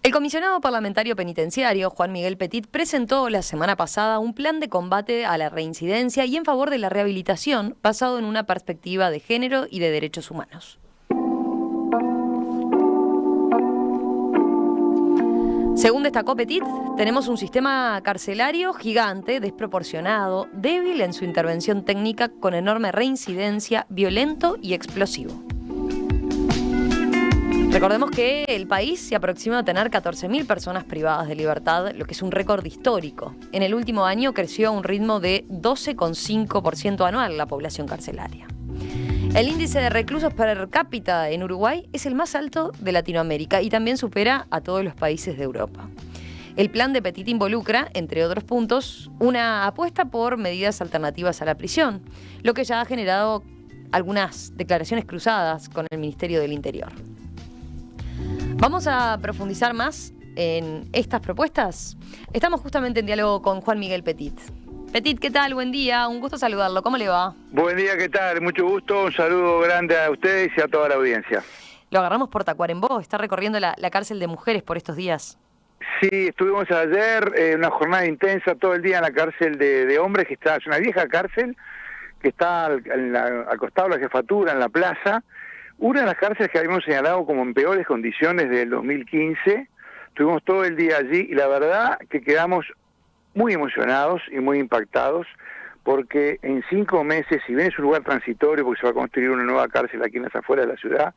El comisionado parlamentario penitenciario, Juan Miguel Petit, presentó la semana pasada un plan de combate a la reincidencia y en favor de la rehabilitación basado en una perspectiva de género y de derechos humanos. Según destacó Petit, tenemos un sistema carcelario gigante, desproporcionado, débil en su intervención técnica, con enorme reincidencia, violento y explosivo. Recordemos que el país se aproxima a tener 14.000 personas privadas de libertad, lo que es un récord histórico. En el último año creció a un ritmo de 12,5% anual la población carcelaria. El índice de reclusos per cápita en Uruguay es el más alto de Latinoamérica y también supera a todos los países de Europa. El plan de Petit involucra, entre otros puntos, una apuesta por medidas alternativas a la prisión, lo que ya ha generado algunas declaraciones cruzadas con el Ministerio del Interior. Vamos a profundizar más en estas propuestas. Estamos justamente en diálogo con Juan Miguel Petit. Petit, ¿qué tal? Buen día, un gusto saludarlo. ¿Cómo le va? Buen día, ¿qué tal? Mucho gusto, un saludo grande a ustedes y a toda la audiencia. Lo agarramos por Tacuarembó, está recorriendo la cárcel de mujeres por estos días. Sí, estuvimos ayer, una jornada intensa todo el día en la cárcel de hombres, que es una vieja cárcel, que está al costado de la jefatura, en la plaza. Una de las cárceles que habíamos señalado como en peores condiciones del 2015. Estuvimos todo el día allí y la verdad que quedamos muy emocionados y muy impactados, porque en 5 meses, si bien es un lugar transitorio porque se va a construir una nueva cárcel aquí en las afueras de la ciudad,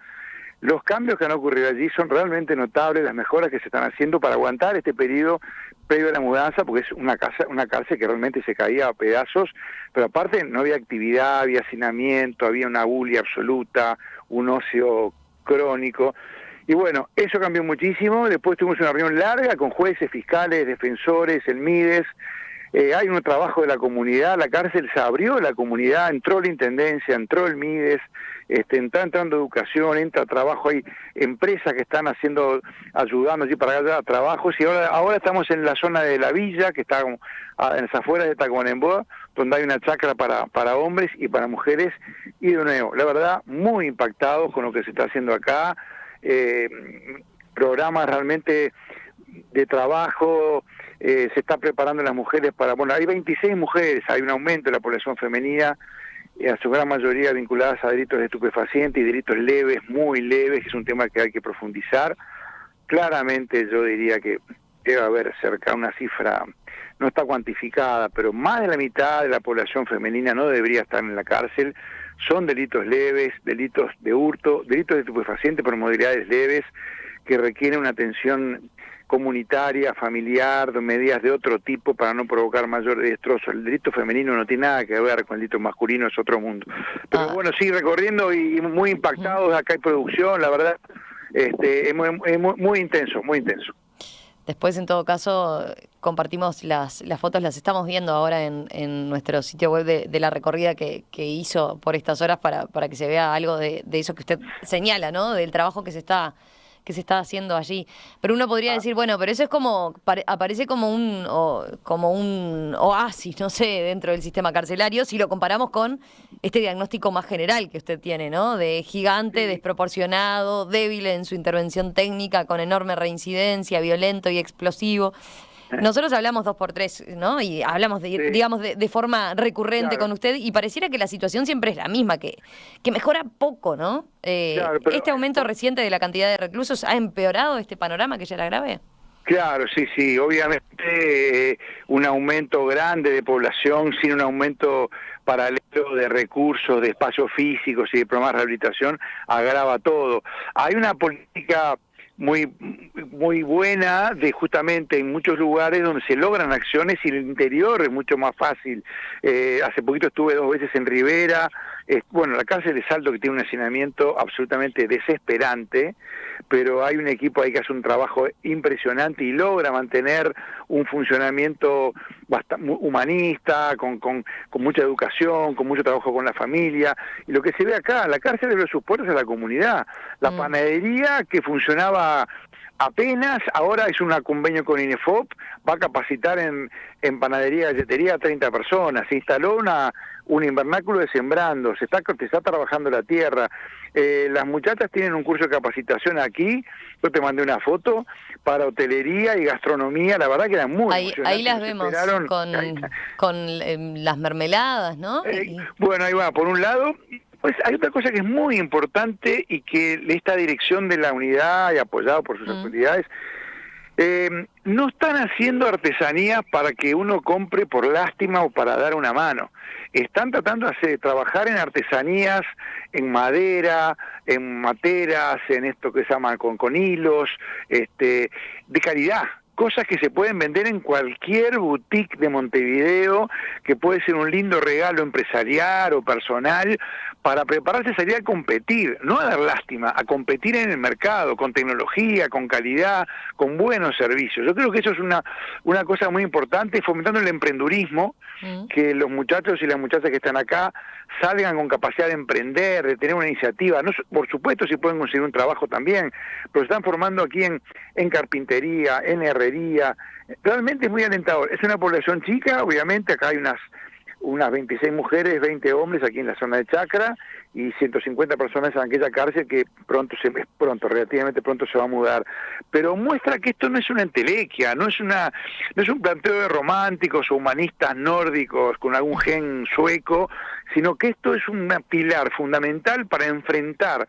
los cambios que han ocurrido allí son realmente notables, las mejoras que se están haciendo para aguantar este periodo previo a la mudanza, porque es una cárcel que realmente se caía a pedazos, pero aparte no había actividad, había hacinamiento, había una bulia absoluta, un ocio crónico. Y bueno, eso cambió muchísimo. Después tuvimos una reunión larga con jueces, fiscales, defensores, el MIDES. Hay un trabajo de la comunidad, la cárcel se abrió a la comunidad, entró la intendencia, entró el MIDES, está entrando educación, entra trabajo, hay empresas que están ayudando allí para dar trabajos, y ahora estamos en la zona de la villa, que está en las afueras de Tacuarembó, donde hay una chacra para hombres y para mujeres, y de nuevo, la verdad, muy impactados con lo que se está haciendo acá, programas realmente de trabajo. Se está preparando las mujeres bueno, hay 26 mujeres, hay un aumento de la población femenina, a su gran mayoría vinculadas a delitos de estupefacientes y delitos leves, muy leves, que es un tema que hay que profundizar. Claramente yo diría que debe haber cerca una cifra, no está cuantificada, pero más de la mitad de la población femenina no debería estar en la cárcel. Son delitos leves, delitos de hurto, delitos de estupefacientes por modalidades leves, que requieren una atención comunitaria, familiar, medidas de otro tipo para no provocar mayor destrozo. El delito femenino no tiene nada que ver con el delito masculino, es otro mundo. Pero bueno, sí, recorriendo y muy impactados, acá hay producción, la verdad, es muy intenso, muy intenso. Después, en todo caso, compartimos las fotos, las estamos viendo ahora en nuestro sitio web de la recorrida que hizo por estas horas para que se vea algo de eso que usted señala, ¿no? Del trabajo que se está haciendo allí. Pero uno podría decir, bueno, pero eso es aparece como un oasis, no sé, dentro del sistema carcelario, si lo comparamos con este diagnóstico más general que usted tiene, ¿no? De gigante, desproporcionado, débil en su intervención técnica, con enorme reincidencia, violento y explosivo. Nosotros hablamos 2x3, ¿no? Y hablamos, digamos, de forma recurrente con usted, y pareciera que la situación siempre es la misma, que mejora poco, ¿no? Claro, pero ¿este aumento reciente de la cantidad de reclusos ha empeorado este panorama que ya era grave? Claro, sí, obviamente un aumento grande de población sin un aumento paralelo de recursos, de espacios físicos y de programas de rehabilitación agrava todo. Hay una política muy buena de justamente en muchos lugares donde se logran acciones y el interior es mucho más fácil. Hace poquito estuve 2 veces en Rivera. Bueno, la cárcel de Salto, que tiene un hacinamiento absolutamente desesperante, pero hay un equipo ahí que hace un trabajo impresionante y logra mantener un funcionamiento bastante humanista, con mucha educación, con mucho trabajo con la familia. Y lo que se ve acá, la cárcel abre sus puertas a la comunidad. La panadería que funcionaba apenas, ahora hizo un convenio con INEFOP, va a capacitar en panadería y galletería a 30 personas, se instaló un invernáculo de sembrando, se está trabajando la tierra, las muchachas tienen un curso de capacitación aquí, yo te mandé una foto, para hotelería y gastronomía, la verdad que eran muy emocionantes. Ahí las vemos con las mermeladas, ¿no? Bueno, ahí va, por un lado. Pues hay otra cosa que es muy importante y que esta dirección de la unidad y apoyado por sus autoridades, no están haciendo artesanías para que uno compre por lástima o para dar una mano. Están tratando de trabajar en artesanías, en madera, en materas, en esto que se llama con hilos, de calidad. Cosas que se pueden vender en cualquier boutique de Montevideo, que puede ser un lindo regalo empresarial o personal, para prepararse a salir a competir, no a dar lástima, a competir en el mercado, con tecnología, con calidad, con buenos servicios. Yo creo que eso es una cosa muy importante, fomentando el emprendurismo, que los muchachos y las muchachas que están acá salgan con capacidad de emprender, de tener una iniciativa. No, por supuesto, si pueden conseguir un trabajo también, pero se están formando aquí en carpintería, en herrería. Realmente es muy alentador. Es una población chica, obviamente, acá hay unas 26 mujeres, 20 hombres aquí en la zona de Chacra y 150 personas en aquella cárcel que relativamente pronto se va a mudar. Pero muestra que esto no es una entelequia, no es un planteo de románticos o humanistas nórdicos con algún gen sueco, sino que esto es un pilar fundamental para enfrentar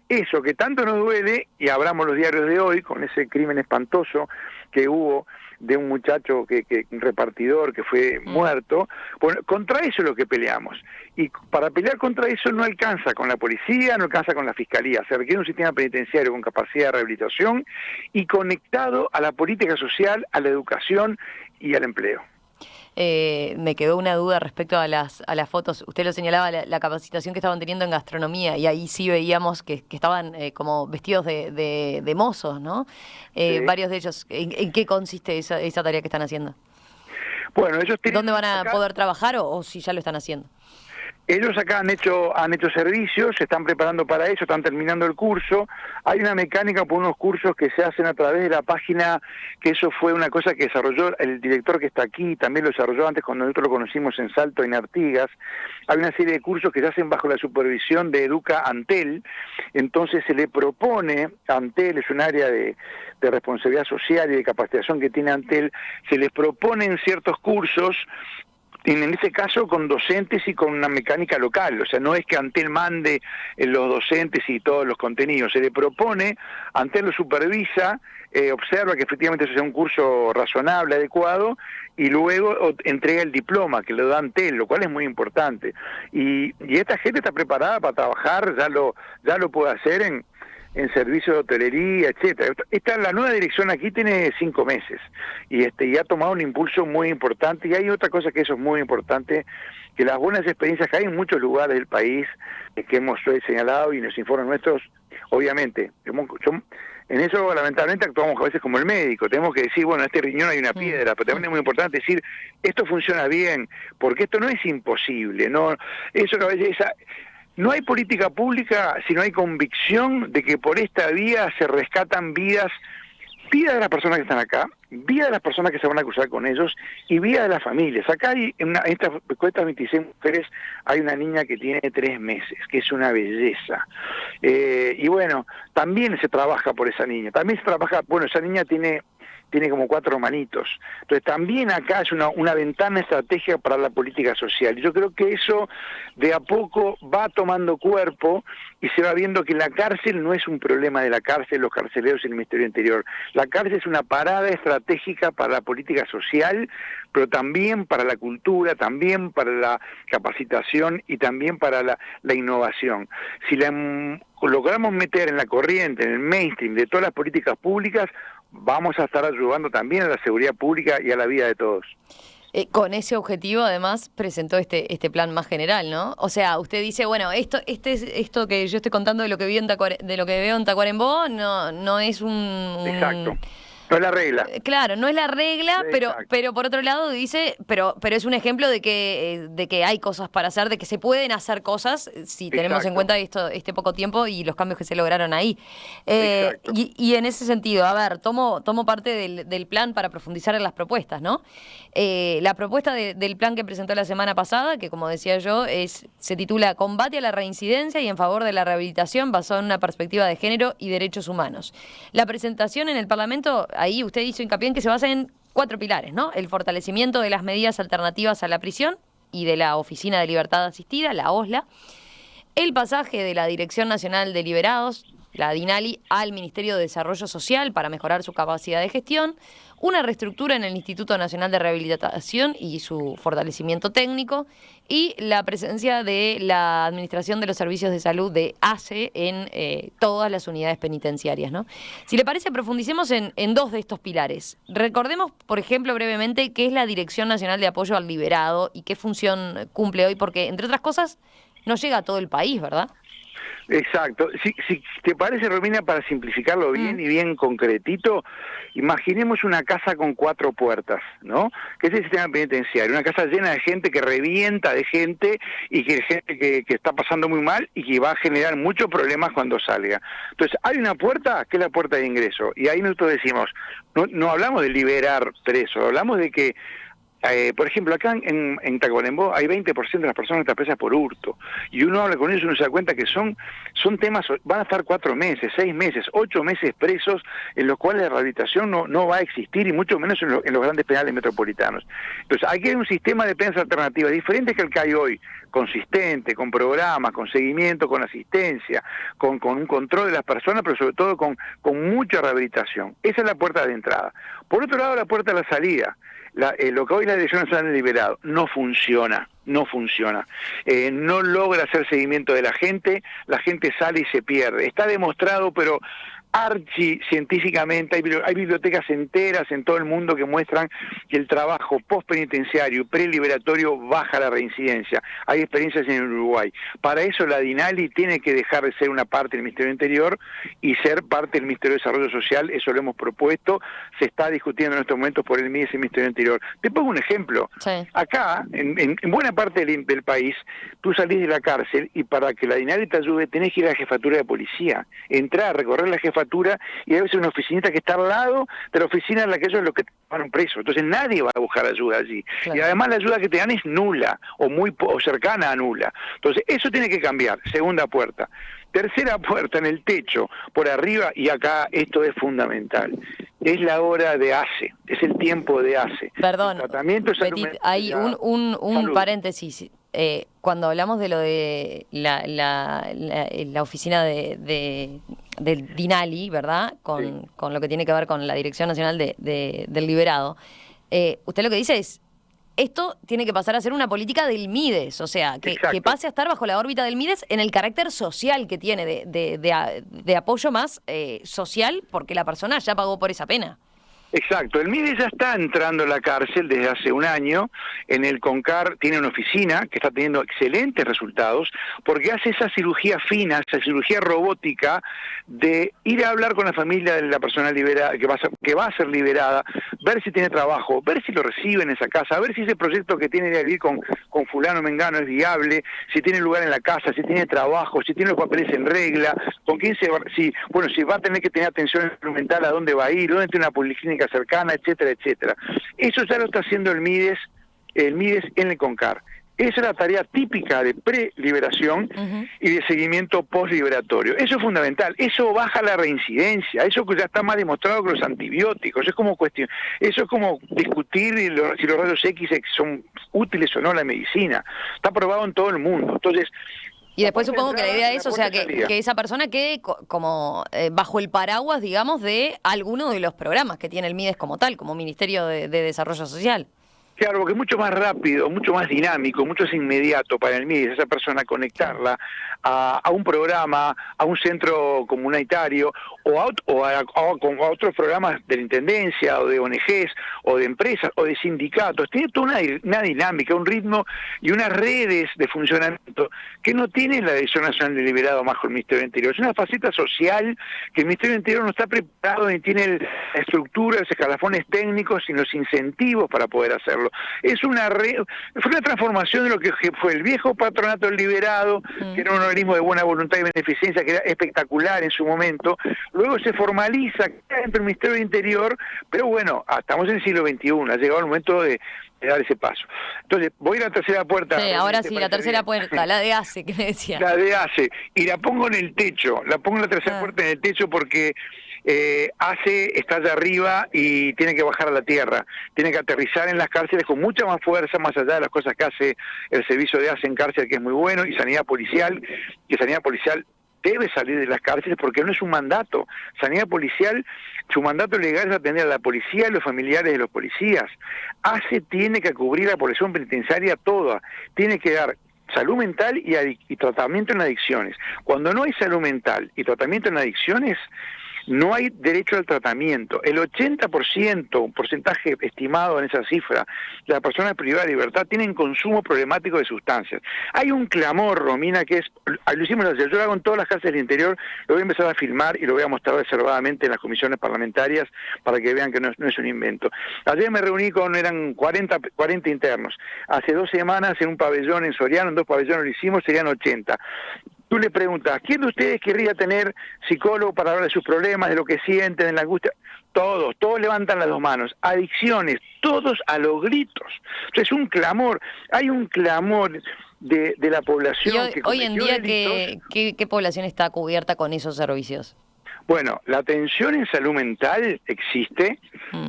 eso que tanto nos duele, y abramos los diarios de hoy con ese crimen espantoso que hubo de un muchacho, un repartidor que fue muerto. Bueno, contra eso es lo que peleamos. Y para pelear contra eso no alcanza con la policía, no alcanza con la fiscalía. Se requiere un sistema penitenciario con capacidad de rehabilitación y conectado a la política social, a la educación y al empleo. Me quedó una duda respecto a las fotos. Usted lo señalaba, la capacitación que estaban teniendo en gastronomía, y ahí sí veíamos que estaban como vestidos de mozos, ¿no? Sí. Varios de ellos. ¿En qué consiste esa tarea que están haciendo? Bueno, ellos tienen... ¿Dónde van a poder trabajar o si ya lo están haciendo? Ellos acá han hecho servicios, se están preparando para eso, están terminando el curso. Hay una mecánica por unos cursos que se hacen a través de la página, que eso fue una cosa que desarrolló el director que está aquí, también lo desarrolló antes cuando nosotros lo conocimos en Salto, en Artigas. Hay una serie de cursos que se hacen bajo la supervisión de Educa Antel, entonces se le propone, Antel es un área de responsabilidad social y de capacitación que tiene Antel, se les proponen ciertos cursos, en este caso con docentes y con una mecánica local, o sea, no es que Antel mande los docentes y todos los contenidos, se le propone, Antel lo supervisa, observa que efectivamente eso sea un curso razonable, adecuado, y luego entrega el diploma que le da Antel, lo cual es muy importante. Y esta gente está preparada para trabajar, ya lo puede hacer en servicios de hotelería, etcétera. La nueva dirección aquí tiene 5 meses y ha tomado un impulso muy importante. Y hay otra cosa que eso es muy importante, que las buenas experiencias que hay en muchos lugares del país, que hemos señalado y en los informes nuestros, obviamente, en eso lamentablemente actuamos a veces como el médico, tenemos que decir, bueno, en este riñón hay una piedra, pero también es muy importante decir, esto funciona bien, porque esto no es imposible, no, eso que a veces no hay política pública si no hay convicción de que por esta vía se rescatan vidas de las personas que están acá, vida de las personas que se van a cruzar con ellos y vida de las familias. Acá hay, en estas 26 mujeres, hay una niña que tiene 3 meses, que es una belleza. Y bueno, también se trabaja por esa niña, también se trabaja, bueno, esa niña tiene como 4 hermanitos. Entonces también acá es una ventana estratégica para la política social. Yo creo que eso de a poco va tomando cuerpo y se va viendo que la cárcel no es un problema de la cárcel, los carceleros y el Ministerio del Interior. La cárcel es una parada estratégica para la política social, pero también para la cultura, también para la capacitación y también para la innovación. Si logramos meter en la corriente, en el mainstream de todas las políticas públicas, vamos a estar ayudando también a la seguridad pública y a la vida de todos. Con ese objetivo, además, presentó este plan más general, ¿no? O sea, usted dice, bueno, esto que yo estoy contando de lo que veo en Tacuarembó no es Exacto. No es la regla. Claro, no es la regla, Exacto. pero por otro lado dice, pero es un ejemplo de que hay cosas para hacer, de que se pueden hacer cosas si tenemos en Exacto. cuenta este poco tiempo y los cambios que se lograron ahí. Exacto. Y en ese sentido, a ver, tomo parte del plan para profundizar en las propuestas, ¿no? La propuesta del plan que presentó la semana pasada, que como decía yo, se titula Combate a la reincidencia y en favor de la rehabilitación basado en una perspectiva de género y derechos humanos. La presentación en el Parlamento, ahí usted hizo hincapié en que se basa en 4 pilares, ¿no? El fortalecimiento de las medidas alternativas a la prisión y de la Oficina de Libertad Asistida, la OSLA, el pasaje de la Dirección Nacional de Liberados, la DINALI, al Ministerio de Desarrollo Social para mejorar su capacidad de gestión, una reestructura en el Instituto Nacional de Rehabilitación y su fortalecimiento técnico, y la presencia de la Administración de los Servicios de Salud de ACE en todas las unidades penitenciarias, ¿no? Si le parece, profundicemos en 2 de estos pilares. Recordemos, por ejemplo, brevemente, qué es la Dirección Nacional de Apoyo al Liberado y qué función cumple hoy, porque, entre otras cosas, no llega a todo el país, ¿verdad? Exacto. Si te parece, Romina, para simplificarlo bien y bien concretito, imaginemos una casa con 4 puertas, ¿no? Que es el sistema penitenciario, una casa llena de gente que revienta de gente y que gente que está pasando muy mal y que va a generar muchos problemas cuando salga. Entonces, hay una puerta que es la puerta de ingreso, y ahí nosotros decimos, no hablamos de liberar presos, hablamos de que por ejemplo, acá en Tacuarembó hay 20% de las personas que están presas por hurto. Y uno habla con ellos y uno se da cuenta que son temas, van a estar 4 meses, 6 meses, 8 meses presos, en los cuales la rehabilitación no va a existir, y mucho menos en los grandes penales metropolitanos. Entonces, hay que haber un sistema de penas alternativas diferente que el que hay hoy, consistente, con programas, con seguimiento, con asistencia, con un control de las personas, pero sobre todo con mucha rehabilitación. Esa es la puerta de entrada. Por otro lado, la puerta de la salida. Lo que hoy la Dirección Nacional de Liberado no funciona, no logra hacer seguimiento de la gente sale y se pierde. Está demostrado, pero científicamente, hay bibliotecas enteras en todo el mundo que muestran que el trabajo postpenitenciario y preliberatorio baja la reincidencia. Hay experiencias en Uruguay. Para eso la DINALI tiene que dejar de ser una parte del Ministerio del Interior y ser parte del Ministerio de Desarrollo Social. Eso lo hemos propuesto, se está discutiendo en estos momentos por el MIDES y el Ministerio del Interior. Te pongo un ejemplo. Sí. Acá, en buena parte del país, tú salís de la cárcel y para que la DINALI te ayude tenés que ir a la jefatura de policía, entrar, recorrer la jefatura, y debe ser una oficinita que está al lado de la oficina en la que ellos lo que tomaron preso. Entonces nadie va a buscar ayuda allí. Claro. Y además la ayuda que te dan es nula o cercana a nula. Entonces eso tiene que cambiar. Segunda puerta. Tercera puerta, en el techo, por arriba, y acá esto es fundamental. Es la hora de ACE, es el tiempo de ACE. Perdón, Petit, hay un paréntesis. Cuando hablamos de lo de la oficina del DINALI, ¿verdad? Con lo que tiene que ver con la Dirección Nacional del Liberado, usted lo que dice es, esto tiene que pasar a ser una política del MIDES, o sea, que pase a estar bajo la órbita del MIDES en el carácter social que tiene, de apoyo más social, porque la persona ya pagó por esa pena. Exacto, el MIDES ya está entrando a la cárcel desde hace un año. En el CONCAR tiene una oficina que está teniendo excelentes resultados porque hace esa cirugía fina, esa cirugía robótica de ir a hablar con la familia de la persona liberada, que va a ser liberada, ver si tiene trabajo, ver si lo recibe en esa casa, ver si ese proyecto que tiene de vivir con fulano mengano es viable, si tiene lugar en la casa, si tiene trabajo, si tiene los papeles en regla, con quién si va a tener que tener atención instrumental, a dónde va a ir, dónde tiene una policlínica cercana, etcétera, etcétera. Eso ya lo está haciendo el MIDES en el CONCAR. Esa es la tarea típica de preliberación y de seguimiento postliberatorio. Eso es fundamental. Eso baja la reincidencia. Eso ya está más demostrado que los antibióticos. Eso es como discutir si los rayos X son útiles o no en la medicina. Está probado en todo el mundo. Entonces, y después supongo que la idea es, o sea, que esa persona quede como bajo el paraguas, digamos, de alguno de los programas que tiene el MIDES como tal, como Ministerio de Desarrollo Social. Claro, porque es mucho más rápido, mucho más dinámico, mucho más inmediato para el MIDES, esa persona conectarla a un programa, a un centro comunitario o a otros programas de la Intendencia o de ONGs o de empresas o de sindicatos. Tiene toda una dinámica, un ritmo y unas redes de funcionamiento que no tiene la Dirección Nacional de Liberado bajo el Ministerio del Interior. Es una faceta social que el Ministerio del Interior no está preparado ni tiene la estructura, los escalafones técnicos y los incentivos para poder hacerlo. Fue una transformación de lo que fue el viejo patronato del liberado, que era un organismo de buena voluntad y beneficencia, que era espectacular en su momento. Luego se formaliza dentro del Ministerio del Interior, pero bueno, estamos en el siglo XXI, ha llegado el momento de dar ese paso. Entonces, voy a la tercera puerta. Sí, ahora sí, la tercera puerta, la de ACE, que me decía. La de ACE, y la pongo en el techo, la tercera puerta en el techo porque ACE está allá arriba y tiene que bajar a la tierra, tiene que aterrizar en las cárceles con mucha más fuerza, más allá de las cosas que hace el servicio de ACE en cárcel, que es muy bueno, y Sanidad Policial, debe salir de las cárceles porque no es un mandato. Sanidad Policial, su mandato legal es atender a la policía y los familiares de los policías. ACE tiene que cubrir a la población penitenciaria toda, tiene que dar salud mental y tratamiento en adicciones. Cuando no hay salud mental y tratamiento en adicciones, no hay derecho al tratamiento. El 80%, un porcentaje estimado en esa cifra, de las personas privadas de libertad tienen consumo problemático de sustancias. Hay un clamor, Romina, que es, lo hicimos ayer, yo lo hago en todas las cárceles del interior, lo voy a empezar a filmar y lo voy a mostrar reservadamente en las comisiones parlamentarias para que vean que no es un invento. Ayer me reuní eran 40 internos. Hace 2 semanas en un pabellón en Soriano, en 2 pabellones lo hicimos, serían 80. Tú le preguntas, ¿quién de ustedes querría tener psicólogo para hablar de sus problemas, de lo que sienten, de la angustia? Todos levantan las 2 manos. Adicciones, todos a los gritos. Entonces, hay un clamor de la población y que hoy en día, delitos. ¿qué población está cubierta con esos servicios? Bueno, la atención en salud mental existe,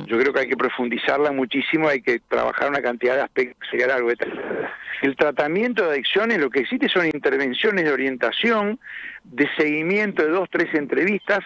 yo creo que hay que profundizarla muchísimo, hay que trabajar una cantidad de aspectos, sería algo de el tratamiento de adicciones, lo que existe son intervenciones de orientación, de seguimiento de 2, 3 entrevistas,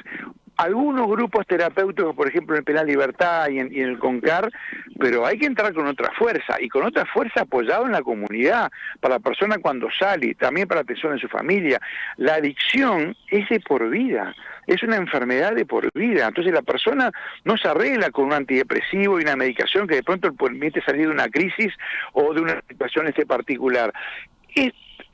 algunos grupos terapéuticos, por ejemplo en el Penal Libertad y en el CONCAR, pero hay que entrar con otra fuerza, y con otra fuerza apoyado en la comunidad, para la persona cuando sale, también para la atención de su familia. La adicción es de por vida, es una enfermedad de por vida, entonces la persona no se arregla con un antidepresivo y una medicación que de pronto permite salir de una crisis o de una situación particular.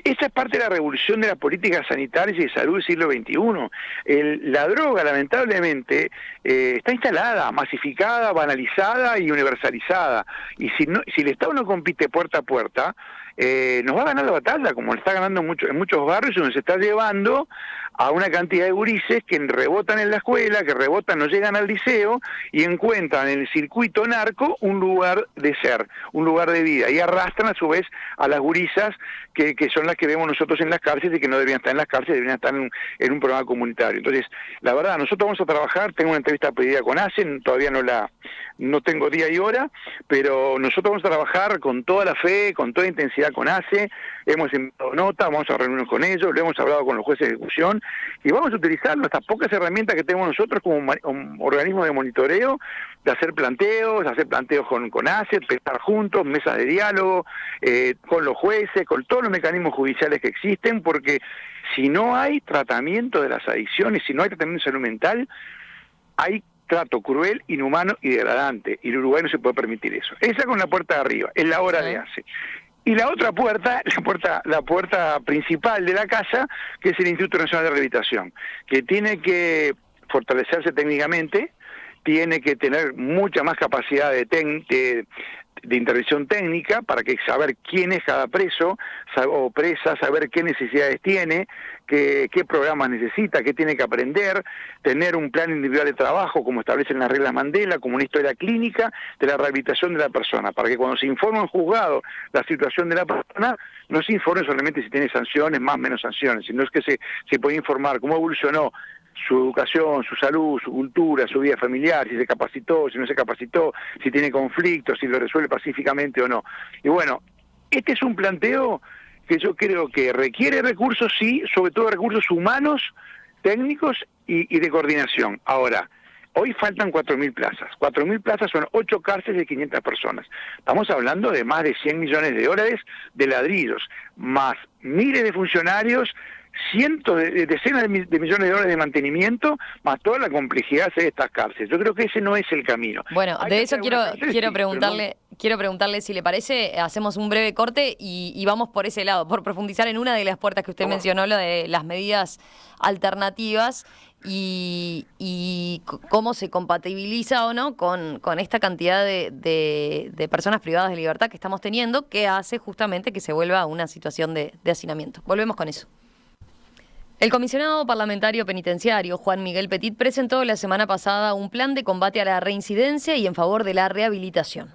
Esa es parte de la revolución de las políticas sanitarias y de salud del siglo XXI. La droga, lamentablemente, está instalada, masificada, banalizada y universalizada. Y si el Estado no compite puerta a puerta, nos va a ganar la batalla, como lo está ganando en muchos barrios, donde se está llevando a una cantidad de gurises que rebotan en la escuela, que rebotan, no llegan al liceo y encuentran en el circuito narco un lugar de ser, un lugar de vida, y arrastran a su vez a las gurisas que son las que vemos nosotros en las cárceles y que no deberían estar en las cárceles, deberían estar en un programa comunitario. Entonces, la verdad, nosotros vamos a trabajar, tengo una entrevista pedida con ACE, todavía no tengo día y hora, pero nosotros vamos a trabajar con toda la fe, con toda intensidad con ACE, hemos enviado nota, vamos a reunirnos con ellos, lo hemos hablado con los jueces de ejecución, y vamos a utilizar nuestras pocas herramientas que tenemos nosotros como un organismo de monitoreo, de hacer planteos con ACE, estar juntos, mesas de diálogo, con los jueces, con todos los mecanismos judiciales que existen, porque si no hay tratamiento de las adicciones, si no hay tratamiento de salud mental, hay trato cruel, inhumano y degradante, y el Uruguay no se puede permitir eso. Esa con la puerta de arriba, es la hora de ACE. Y la otra puerta, la puerta principal de la casa, que es el Instituto Nacional de Rehabilitación, que tiene que fortalecerse técnicamente, tiene que tener mucha más capacidad de intervención técnica para saber quién es cada preso o presa, saber qué necesidades tiene, qué programas necesita, qué tiene que aprender, tener un plan individual de trabajo como establecen las reglas Mandela, como una historia clínica de la rehabilitación de la persona, para que cuando se informa en juzgado la situación de la persona, no se informe solamente si tiene sanciones, más o menos sanciones, sino es que se puede informar cómo evolucionó su educación, su salud, su cultura, su vida familiar, si se capacitó, si no se capacitó, si tiene conflictos, si lo resuelve pacíficamente o no. Y bueno, este es un planteo que yo creo que requiere recursos, sí, sobre todo recursos humanos, técnicos y de coordinación. Ahora, Hoy faltan 4.000 plazas. 4.000 plazas son 8 cárceles de 500 personas. Estamos hablando de más de 100 millones de dólares de ladrillos, más miles de funcionarios, cientos de decenas de millones de dólares de mantenimiento, más toda la complejidad de estas cárceles. Yo creo que ese no es el camino. Bueno, de eso quiero preguntarle si le parece, hacemos un breve corte y vamos por ese lado, por profundizar en una de las puertas que usted mencionó, lo de las medidas alternativas y cómo se compatibiliza o no con esta cantidad de personas privadas de libertad que estamos teniendo, que hace justamente que se vuelva una situación de hacinamiento. Volvemos con eso. El comisionado parlamentario penitenciario, Juan Miguel Petit, presentó la semana pasada un plan de combate a la reincidencia y en favor de la rehabilitación.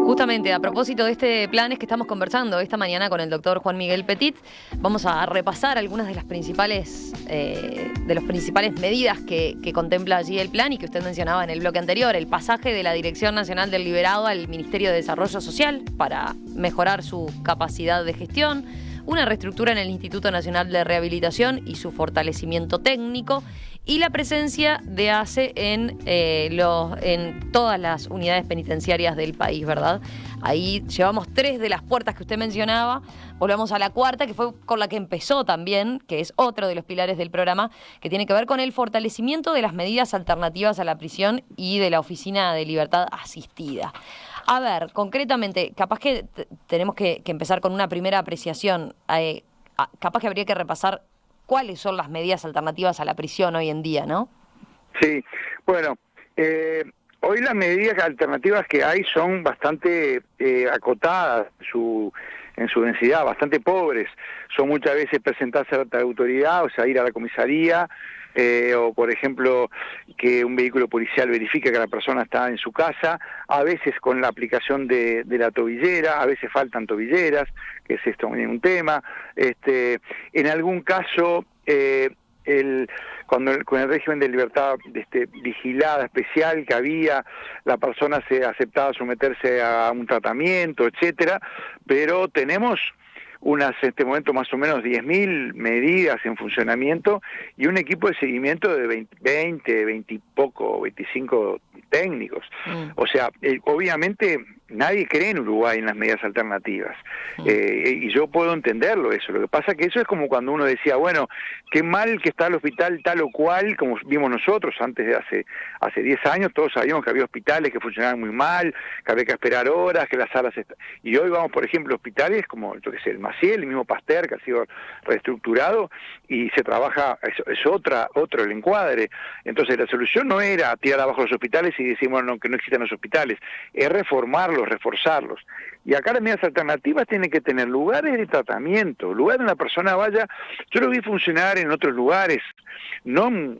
Justamente a propósito de este plan es que estamos conversando esta mañana con el doctor Juan Miguel Petit. Vamos a repasar algunas de las principales medidas que contempla allí el plan y que usted mencionaba en el bloque anterior. El pasaje de la Dirección Nacional del Liberado al Ministerio de Desarrollo Social para mejorar su capacidad de gestión. Una reestructura en el Instituto Nacional de Rehabilitación y su fortalecimiento técnico y la presencia de ACE en todas las unidades penitenciarias del país, ¿verdad? Ahí llevamos 3 de las puertas que usted mencionaba, volvamos a la cuarta, que fue con la que empezó también, que es otro de los pilares del programa, que tiene que ver con el fortalecimiento de las medidas alternativas a la prisión y de la Oficina de Libertad Asistida. A ver, concretamente, capaz que tenemos que empezar con una primera apreciación. Capaz que habría que repasar cuáles son las medidas alternativas a la prisión hoy en día, ¿no? Sí, bueno, hoy las medidas alternativas que hay son bastante acotadas en su densidad, bastante pobres. Son muchas veces presentarse a la autoridad, o sea, ir a la comisaría, o por ejemplo que un vehículo policial verifique que la persona está en su casa, a veces con la aplicación de la tobillera, a veces faltan tobilleras, que es esto un tema, en algún caso con el régimen de libertad vigilada especial que había, la persona se aceptaba someterse a un tratamiento, etcétera, pero tenemos en este momento más o menos 10.000 medidas en funcionamiento y un equipo de seguimiento de 20 y poco, 25 técnicos. O sea, obviamente nadie cree en Uruguay en las medidas alternativas. Y yo puedo entenderlo eso. Lo que pasa es que eso es como cuando uno decía, bueno, qué mal que está el hospital tal o cual, como vimos nosotros antes de hace 10 años, todos sabíamos que había hospitales que funcionaban muy mal, que había que esperar horas, que las salas... Y hoy vamos, por ejemplo, a hospitales como, yo qué sé, el Maciel, el mismo Pasteur, que ha sido reestructurado, y se trabaja, es otro el encuadre. Entonces la solución no era tirar abajo los hospitales y decir, bueno, que no existan los hospitales, es reformarlos, reforzarlos. Y acá las medidas alternativas tienen que tener lugares de tratamiento, lugares donde la persona vaya. Yo lo vi funcionar en otros lugares, no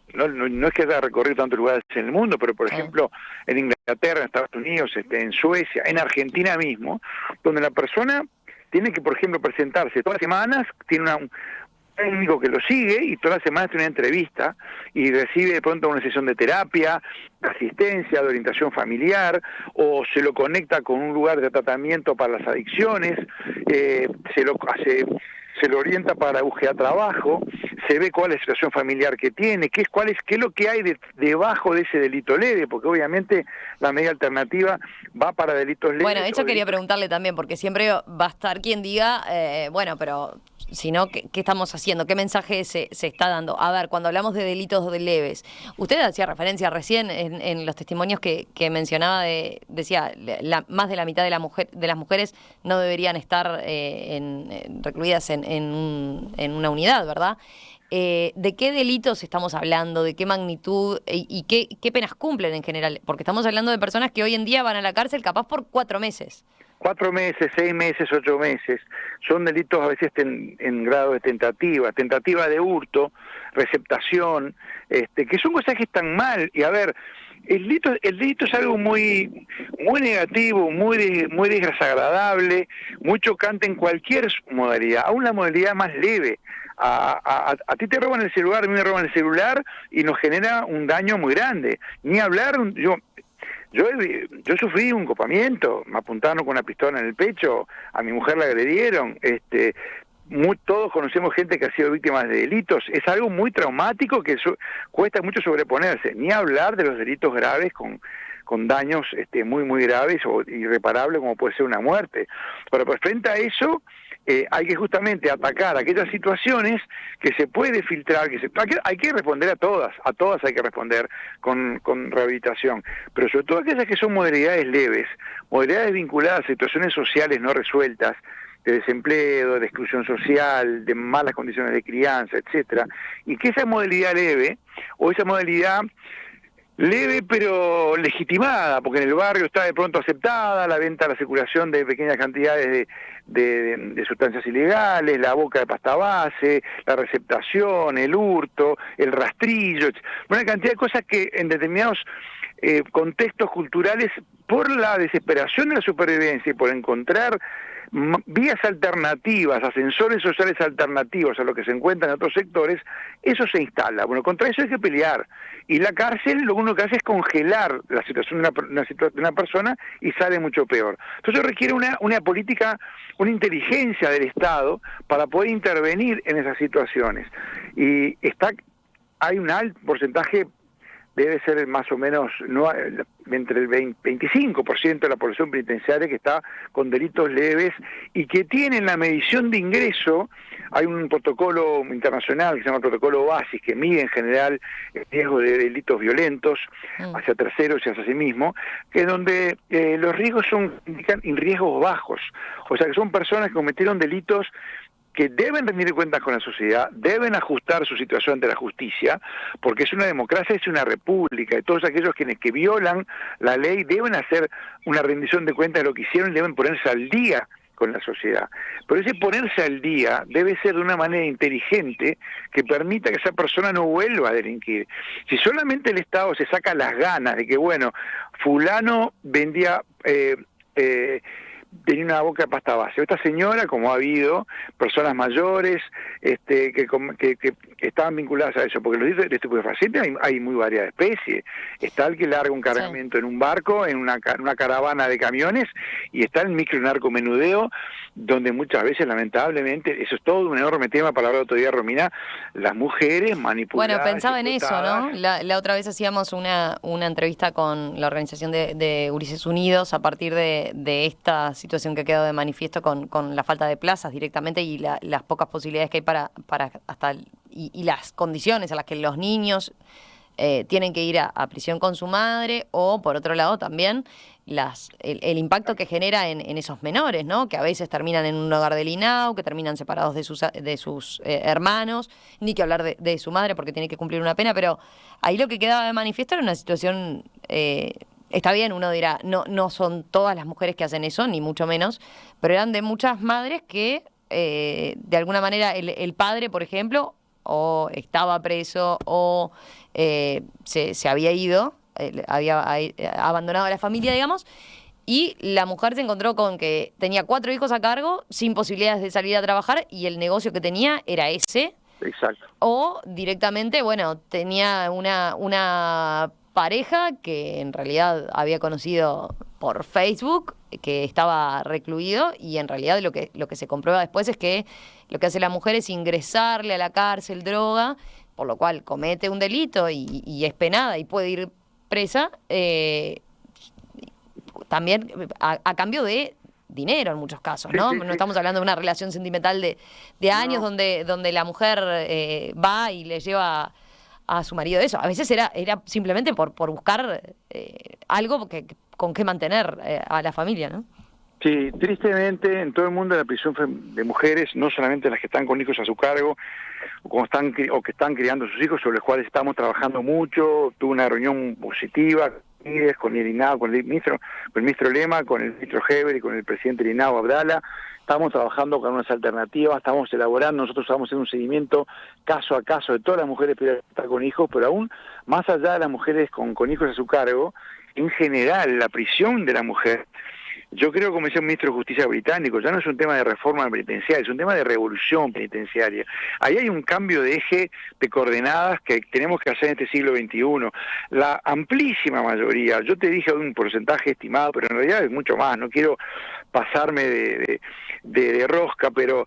es que haya recorrido tantos lugares en el mundo, pero por ejemplo en Inglaterra, en Estados Unidos, en Suecia, en Argentina mismo, donde la persona tiene que, por ejemplo, presentarse todas las semanas, tiene un técnico que lo sigue y todas las semanas tiene una entrevista y recibe de pronto una sesión de terapia, de asistencia, de orientación familiar, o se lo conecta con un lugar de tratamiento para las adicciones, se lo orienta para la búsqueda de trabajo, se ve cuál es la situación familiar que tiene, qué es lo que hay debajo de ese delito leve, porque obviamente la medida alternativa va para delitos leves. Bueno, eso quería preguntarle también, porque siempre va a estar quien diga, bueno, pero si no, ¿qué estamos haciendo? ¿Qué mensaje se está dando? A ver, cuando hablamos de delitos leves, usted hacía referencia recién en los testimonios que mencionaba, decía, más de la mitad de las mujeres no deberían estar recluidas en una unidad, ¿verdad? ¿De qué delitos estamos hablando? ¿De qué magnitud? ¿Y qué penas cumplen en general? Porque estamos hablando de personas que hoy en día van a la cárcel capaz por 4 meses. 4 meses, 6 meses, 8 meses. Son delitos a veces en grado de tentativa de hurto, receptación, que son cosas que están mal. Y a ver, el delito es algo muy negativo, muy desagradable, muy chocante en cualquier modalidad, aún la modalidad más leve. A ti te roban el celular, a mí me roban el celular y nos genera un daño muy grande. Ni hablar, Yo sufrí un copamiento, me apuntaron con una pistola en el pecho, a mi mujer la agredieron, todos conocemos gente que ha sido víctima de delitos, es algo muy traumático que cuesta mucho sobreponerse, ni hablar de los delitos graves con daños muy muy graves o irreparables como puede ser una muerte. Pero pues frente a eso hay que justamente atacar aquellas situaciones que se puede filtrar, hay que responder a todas hay que responder con rehabilitación, pero sobre todo aquellas que son modalidades leves, modalidades vinculadas a situaciones sociales no resueltas, de desempleo, de exclusión social, de malas condiciones de crianza, etcétera, y que esa modalidad leve, o esa modalidad leve pero legitimada, porque en el barrio está de pronto aceptada la venta, la circulación de pequeñas cantidades de sustancias ilegales, la boca de pasta base, la receptación, el hurto, el rastrillo, una cantidad de cosas que en determinados contextos culturales, por la desesperación de la supervivencia y por encontrar vías alternativas, ascensores sociales alternativos a lo que se encuentra en otros sectores, eso se instala. Bueno, contra eso hay que pelear. Y la cárcel lo único que hace es congelar la situación de una persona y sale mucho peor. Entonces requiere una política, una inteligencia del Estado para poder intervenir en esas situaciones. Y hay un alto porcentaje, debe ser más o menos entre el 25% de la población penitenciaria que está con delitos leves y que tienen la medición de ingreso. Hay un protocolo internacional que se llama el protocolo BASIS, que mide en general el riesgo de delitos violentos hacia terceros y hacia sí mismo, que es donde los riesgos indican riesgos bajos, o sea que son personas que cometieron delitos que deben rendir cuentas con la sociedad, deben ajustar su situación ante la justicia, porque es una democracia, es una república, y todos aquellos que violan la ley deben hacer una rendición de cuentas de lo que hicieron y deben ponerse al día con la sociedad. Pero ese ponerse al día debe ser de una manera inteligente que permita que esa persona no vuelva a delinquir. Si solamente el Estado se saca las ganas de que, bueno, fulano vendía... tenía una boca de pasta base. Esta señora, como ha habido personas mayores que estaban vinculadas a eso, porque los delitos de estupefacientes hay muy varias especies. Está el que larga un cargamento en un barco, en una caravana de camiones, y está el micronarcomenudeo, donde muchas veces, lamentablemente, eso es todo un enorme tema para hablar otro día, Romina, las mujeres manipuladas. Bueno, pensaba en eso, ¿no? La otra vez hacíamos una entrevista con la organización de Ulises Unidos a partir de esta situación que ha quedado de manifiesto con la falta de plazas directamente y las pocas posibilidades que hay para hasta y las condiciones a las que los niños tienen que ir a prisión con su madre, o por otro lado también el impacto que genera en esos menores, ¿no? Que a veces terminan en un hogar del INAU, que terminan separados de sus hermanos, ni que hablar de su madre porque tiene que cumplir una pena, pero ahí lo que quedaba de manifiesto era una situación... Está bien, uno dirá, no son todas las mujeres que hacen eso, ni mucho menos, pero eran de muchas madres que, de alguna manera, el padre, por ejemplo, o estaba preso, o se había ido, había abandonado a la familia, digamos, y la mujer se encontró con que tenía 4 hijos a cargo, sin posibilidades de salir a trabajar, y el negocio que tenía era ese. Exacto. O directamente, bueno, tenía una pareja que en realidad había conocido por Facebook, que estaba recluido, y en realidad lo que se comprueba después es que lo que hace la mujer es ingresarle a la cárcel droga, por lo cual comete un delito y es penada y puede ir presa, también a cambio de dinero en muchos casos, ¿no? Sí. No estamos hablando de una relación sentimental de años donde la mujer va y le lleva a su marido eso. A veces era simplemente por buscar algo con que mantener a la familia, ¿no? Sí, tristemente en todo el mundo la prisión de mujeres, no solamente las que están con hijos a su cargo o que están criando a sus hijos, sobre los cuales estamos trabajando mucho. Tuve una reunión positiva con el INAO, con el ministro Lema, con el ministro Heber y con el presidente del INAO, Abdala. Estamos trabajando con unas alternativas, estamos elaborando, nosotros estamos haciendo un seguimiento caso a caso de todas las mujeres que están con hijos, pero aún más allá de las mujeres con hijos a su cargo, en general la prisión de la mujer Yo creo, como decía el ministro de Justicia británico, ya no es un tema de reforma penitenciaria, es un tema de revolución penitenciaria. Ahí hay un cambio de eje de coordenadas que tenemos que hacer en este siglo XXI. La amplísima mayoría, yo te dije un porcentaje estimado, pero en realidad es mucho más, no quiero pasarme de rosca, pero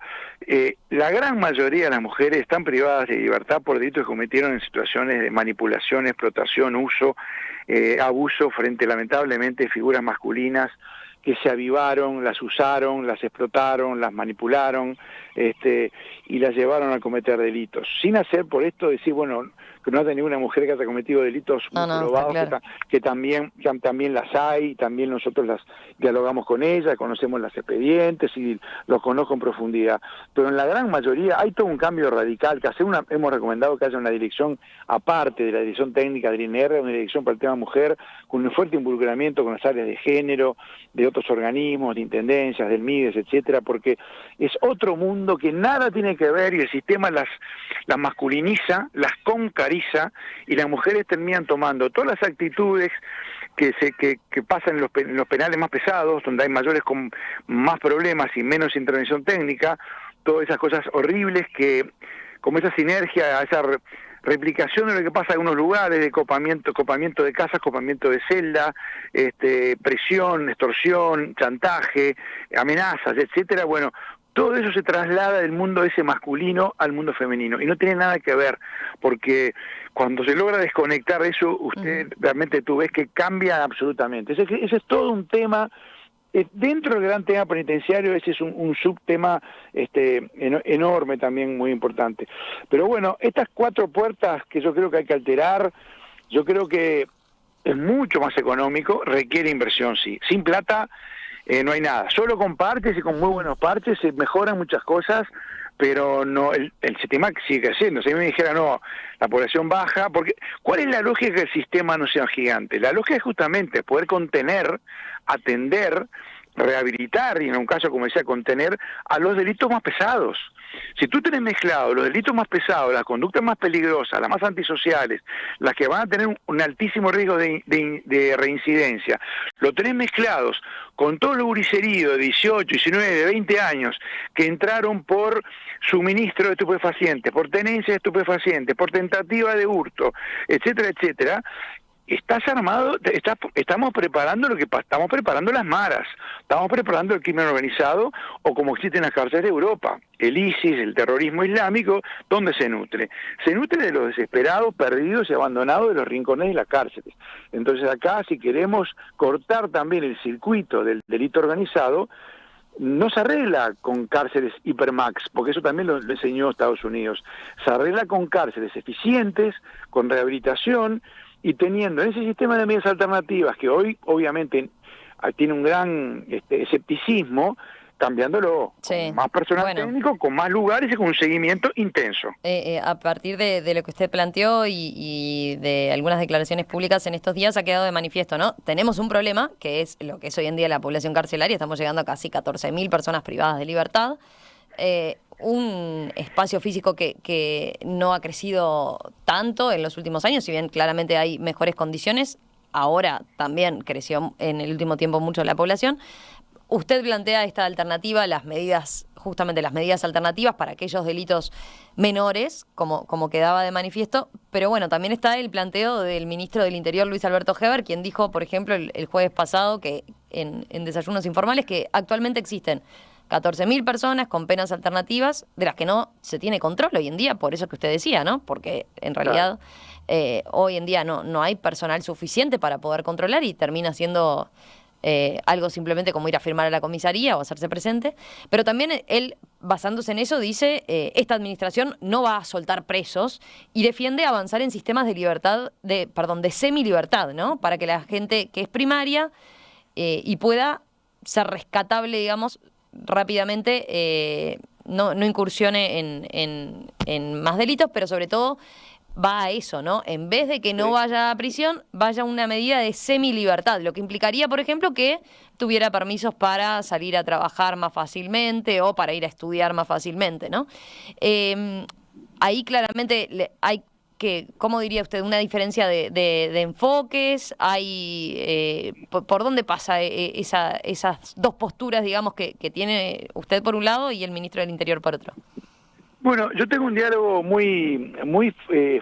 la gran mayoría de las mujeres están privadas de libertad por delitos que cometieron en situaciones de manipulación, explotación, uso, abuso frente, lamentablemente, figuras masculinas que se avivaron, las usaron, las explotaron, las manipularon, y las llevaron a cometer delitos. Sin hacer por esto decir, bueno, que no haya ninguna mujer que haya cometido delitos muy probados, claro, que también las hay, también nosotros las dialogamos con ellas, conocemos los expedientes y los conozco en profundidad. Pero en la gran mayoría hay todo un cambio radical, que hemos recomendado que haya una dirección aparte de la dirección técnica del INR, una dirección para el tema mujer, con un fuerte involucramiento con las áreas de género, de otros organismos, de intendencias, del MIDES, etcétera, porque es otro mundo que nada tiene que ver y el sistema las masculiniza, las concariza, y las mujeres terminan tomando todas las actitudes que pasan en los penales más pesados, donde hay mayores con más problemas y menos intervención técnica, todas esas cosas horribles que, como esa sinergia, esa replicación de lo que pasa en algunos lugares, de copamiento de casas, copamiento de celda, presión, extorsión, chantaje, amenazas, etcétera. Bueno, todo eso se traslada del mundo ese masculino al mundo femenino, y no tiene nada que ver, porque cuando se logra desconectar eso, usted realmente tú ves que cambia absolutamente. Ese es todo un tema. Dentro del gran tema penitenciario, ese es un subtema enorme también, muy importante. Pero bueno, estas 4 puertas que yo creo que hay que alterar, yo creo que es mucho más económico, requiere inversión, sí. Sin plata no hay nada. Solo con parches y con muy buenos parches se mejoran muchas cosas, pero no el sistema sigue creciendo. Si a mí me dijera, no, la población baja, porque ¿cuál es la lógica que el sistema no sea gigante? La lógica es justamente poder contener, atender, rehabilitar, y en un caso, como decía, contener a los delitos más pesados. Si tú tenés mezclado los delitos más pesados, las conductas más peligrosas, las más antisociales, las que van a tener un altísimo riesgo de reincidencia, lo tenés mezclados con todos los guriseríos de 18, 19, de 20 años que entraron por suministro de estupefacientes, por tenencia de estupefacientes, por tentativa de hurto, etcétera, etcétera, estás armado, estamos preparando estamos preparando las maras, estamos preparando el crimen organizado, o como existe en las cárceles de Europa, el ISIS, el terrorismo islámico. ¿Dónde se nutre? Se nutre de los desesperados, perdidos y abandonados de los rincones de las cárceles. Entonces acá, si queremos cortar también el circuito del delito organizado, no se arregla con cárceles hipermax, porque eso también lo enseñó Estados Unidos. Se arregla con cárceles eficientes, con rehabilitación, y teniendo en ese sistema de medidas alternativas, que hoy obviamente tiene un gran escepticismo, cambiándolo, sí, con más personal técnico, con más lugares y con un seguimiento intenso. A partir de lo que usted planteó y de algunas declaraciones públicas en estos días, ha quedado de manifiesto, ¿no? Tenemos un problema, que es lo que es hoy en día la población carcelaria. Estamos llegando a casi 14.000 personas privadas de libertad. Un espacio físico que no ha crecido tanto en los últimos años, si bien claramente hay mejores condiciones. Ahora también creció en el último tiempo mucho la población. Usted plantea esta alternativa, justamente las medidas alternativas para aquellos delitos menores, como quedaba de manifiesto, pero bueno, también está el planteo del ministro del Interior, Luis Alberto Heber, quien dijo, por ejemplo, el jueves pasado, que en Desayunos Informales, que actualmente existen 14.000 personas con penas alternativas, de las que no se tiene control hoy en día, por eso que usted decía, ¿no? Porque en realidad hoy en día no hay personal suficiente para poder controlar, y termina siendo algo simplemente como ir a firmar a la comisaría o hacerse presente. Pero también él, basándose en eso, dice esta administración no va a soltar presos, y defiende avanzar en sistemas de libertad, de semilibertad, ¿no? Para que la gente que es primaria y pueda ser rescatable, digamos, rápidamente, no incursione en más delitos, pero sobre todo va a eso, ¿no? En vez de que no vaya a prisión, vaya a una medida de semilibertad, lo que implicaría, por ejemplo, que tuviera permisos para salir a trabajar más fácilmente o para ir a estudiar más fácilmente, ¿no? Ahí claramente hay ¿cómo diría usted? ¿Una diferencia de enfoques? ¿Hay por dónde pasa esas dos posturas, digamos, que tiene usted por un lado y el ministro del Interior por otro? Bueno, yo tengo un diálogo muy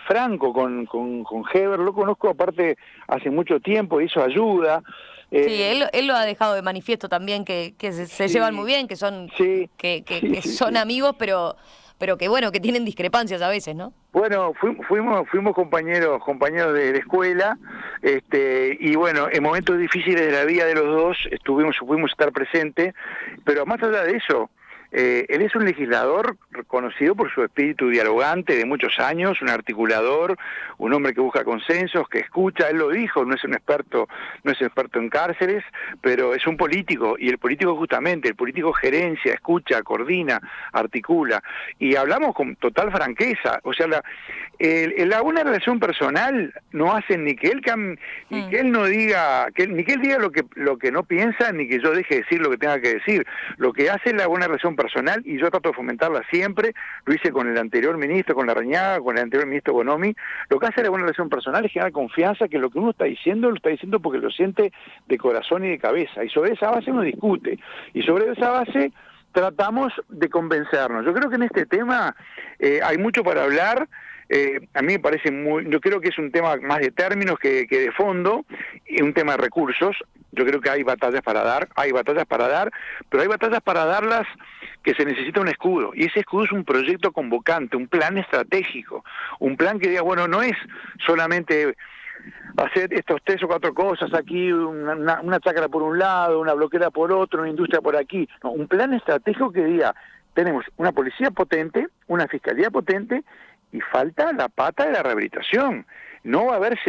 franco con Heber, lo conozco aparte hace mucho tiempo, y eso ayuda. Sí, él lo ha dejado de manifiesto también, que se Sí, llevan muy bien, que son sí, que son amigos, pero que bueno, que tienen discrepancias a veces, ¿no? Bueno, fuimos compañeros de escuela, y bueno, en momentos difíciles de la vida de los dos pudimos estar presentes, pero más allá de eso, él es un legislador reconocido por su espíritu dialogante de muchos años, un articulador, un hombre que busca consensos, que escucha. Él lo dijo, no es experto en cárceles, pero es un político, y el político gerencia, escucha, coordina, articula, y hablamos con total franqueza. O sea, una relación personal no hace ni que él no diga, ni que él diga lo que no piensa, ni que yo deje de decir lo que tenga que decir. Lo que hace es la buena relación personal, y yo trato de fomentarla siempre. Lo hice con el anterior ministro, con Larrañaga, con el anterior ministro Bonomi. Lo que hace la buena relación personal es generar confianza, que lo que uno está diciendo, lo está diciendo porque lo siente de corazón y de cabeza, y sobre esa base uno discute, y sobre esa base tratamos de convencernos. Yo creo que en este tema hay mucho para hablar. A mí me parece yo creo que es un tema más de términos que de fondo, y un tema de recursos. Yo creo que hay batallas para dar, pero hay batallas para darlas que se necesita un escudo, y ese escudo es un proyecto convocante, un plan estratégico, un plan que diga, bueno, no es solamente hacer estos 3 o 4 cosas aquí, una chacra por un lado, una bloquera por otro, una industria por aquí. No, un plan estratégico que diga, tenemos una policía potente, una fiscalía potente, y falta la pata de la rehabilitación. No va a haber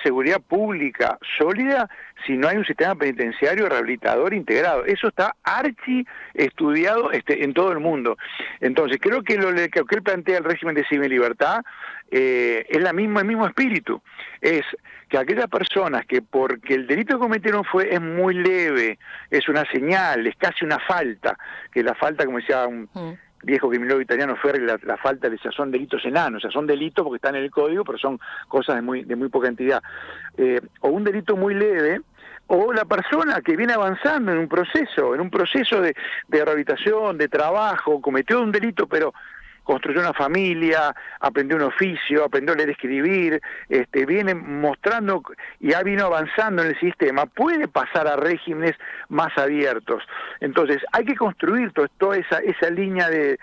seguridad pública sólida si no hay un sistema penitenciario rehabilitador integrado. Eso está archi estudiado en todo el mundo. Entonces, creo que lo que él plantea el régimen de civil libertad es el mismo espíritu. Es que aquellas personas que, porque el delito que cometieron es muy leve, es una señal, es casi una falta, que la falta, como decía un viejo criminólogo italiano Ferri, la falta son delitos enanos, o sea, son delitos porque están en el código, pero son cosas de muy poca entidad. O un delito muy leve, o la persona que viene avanzando en un proceso de rehabilitación, de trabajo, cometió un delito, pero construyó una familia, aprendió un oficio, aprendió a leer y escribir, viene mostrando y vino avanzando en el sistema, puede pasar a regímenes más abiertos. Entonces, hay que construir toda esa línea de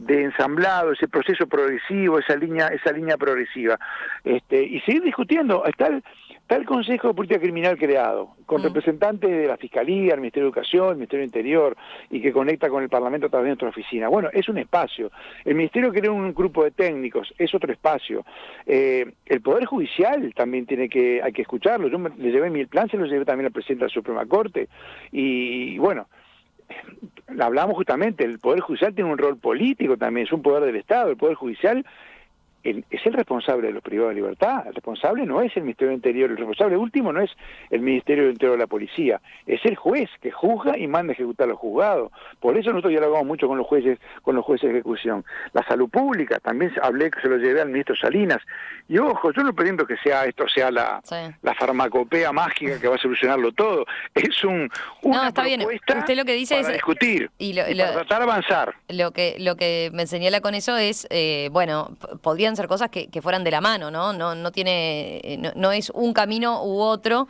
ensamblado, ese proceso progresivo, esa línea progresiva, y seguir discutiendo. Está el Consejo de Política Criminal creado, con representantes de la Fiscalía, el Ministerio de Educación, el Ministerio del Interior, y que conecta con el Parlamento a través de nuestra oficina. Bueno, es un espacio. El Ministerio creó un grupo de técnicos, es otro espacio. El Poder Judicial también hay que escucharlo. Yo le llevé mi plan, se lo llevé también al presidente de la Suprema Corte, y bueno, hablamos justamente, el Poder Judicial tiene un rol político también, es un poder del Estado. El Poder Judicial es el responsable de los privados de libertad. El responsable no es el Ministerio del Interior, el responsable último no es el Ministerio del Interior o la policía, es el juez que juzga y manda a ejecutar los juzgados. Por eso nosotros dialogamos mucho con los jueces de ejecución. La salud pública, también se lo llevé al ministro Salinas. Y ojo, yo no pretendo que esto sea la farmacopea mágica que va a solucionarlo todo. Es una está bien. Usted lo que dice para discutir y para tratar de avanzar. Lo que me señala con eso es, podrían ser cosas que fueran de la mano, ¿no? No es un camino u otro.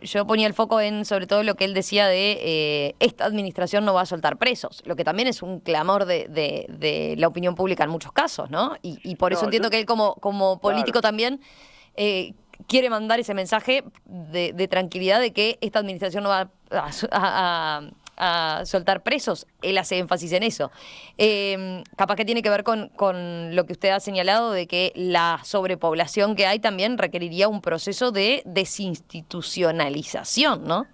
Yo ponía el foco en, sobre todo, lo que él decía de esta administración no va a soltar presos, lo que también es un clamor de la opinión pública en muchos casos, ¿no? Y por eso entiendo que él como político también quiere mandar ese mensaje de tranquilidad de que esta administración no va a soltar presos. Él hace énfasis en eso. Capaz que tiene que ver con lo que usted ha señalado de que la sobrepoblación que hay también requeriría un proceso de desinstitucionalización, ¿no?